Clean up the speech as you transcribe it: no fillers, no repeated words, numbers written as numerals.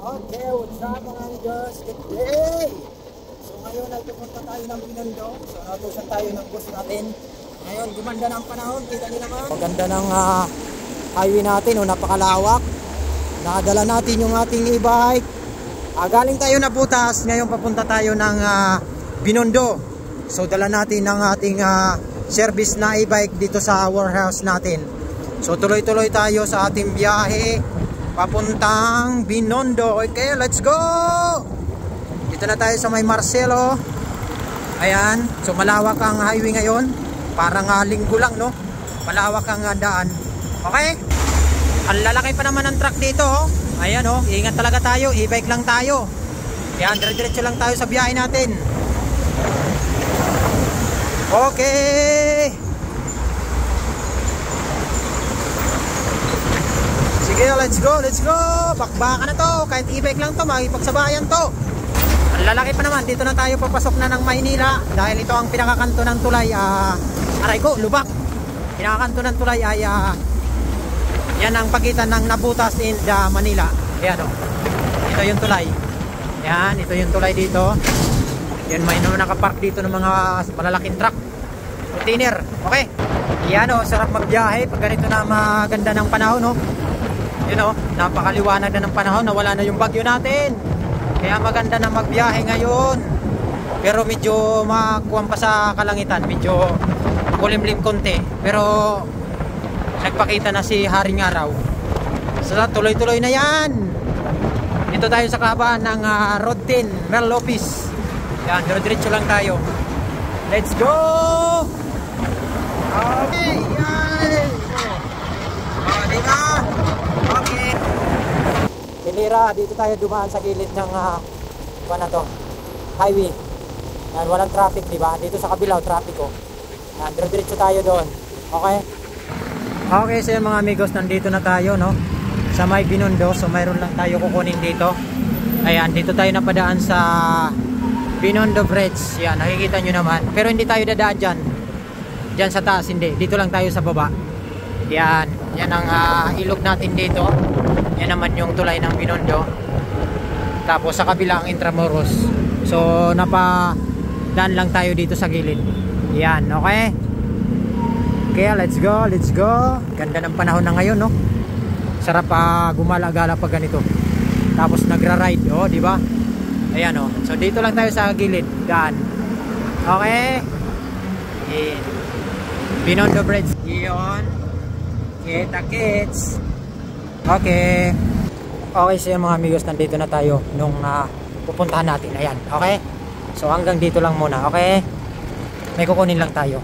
Okay, what's up mga amigos? Good day! So ngayon ay pupunta tayo ng Binondo. So natusan tayo ng bus natin. Ngayon, gumanda ng panahon. Kita niyo naman. Maganda ng highway natin. Napakalawak. Nakadala natin yung ating e-bike. Galing tayo na butas. Ngayon papunta tayo ng Binondo. So dala natin ang ating service na e-bike dito sa warehouse natin. So tuloy-tuloy tayo sa ating biyahe papuntang Binondo. Okay, let's go! Dito na tayo sa may Marcelo. Ayan, so malawak ang highway ngayon. Parang linggo lang, no? Malawak ang daan. Okay? Ang lalaki pa naman ng truck dito, oh. Ayan, oh, ingat talaga tayo. E-bike lang tayo. Ayan, dire-diretso lang tayo sa biyahe natin. Okay! Sige, let's go, let's go. Bakbakan na to. Kahit e-bike lang to, makipagsabayan to. Ang lalaki pa naman. Dito na tayo papasok na ng Maynila. Dahil ito ang pinakakanto ng tulay. Aray ko, lubak. Pinakakanto ng tulay ay yan ang pagitan ng Nabutas and Manila. Ayan o. Ito yung tulay. Yan, ito yung tulay dito. Yan, may nakapark dito ng mga malalaking truck. Container. Okay. Yan o, sarap magbiyahe. Pag ganito na maganda ng panahon, no? You know, napakaliwanag na ng panahon, nawala na yung bagyo natin. Kaya maganda na magbiyahe ngayon. Pero medyo makuwang pa sa kalangitan, medyo kulimlim konti. Pero nagpakita na si Haring Araw. So tuloy-tuloy na yan. Dito tayo sa kahabaan ng Road 10, Mel Lopez. Yan, diretso lang tayo. Let's go! Okay, yan! Diba? Okay. Pilira, dito tayo dumaan sa gilid ng ano to, highway. Yan, walang traffic, diba? Dito sa kabilaw, traffic ko. Yan, diretso tayo doon. Okay? Okay, so mga amigos, nandito na tayo, no? Sa may Binondo. So mayroon lang tayo kukunin dito. Ayan, dito tayo napadaan sa Binondo Bridge. Yan, nakikita nyo naman. Pero hindi tayo dadaan dyan. Dyan sa taas, hindi. Dito lang tayo sa baba. Yan. Yan ang ilog natin dito. Yan naman yung tulay ng Binondo. Tapos sa kabila ang Intramuros. So napadaan lang tayo dito sa gilid. Yan, okay? Okay, let's go, let's go. Ganda ng panahon na ngayon, no? Sarap gumala-gala pag ganito. Tapos nagra-ride, oh, di ba? Ayan, oh. So dito lang tayo sa gilid. Daan. Okay? Binondo Bridge. Iyon. Kita kids. Okay. Okay, so mga amigos, nandito na tayo nung pupuntahan natin. Ayan, okay? So hanggang dito lang muna, okay? May kukunin lang tayo.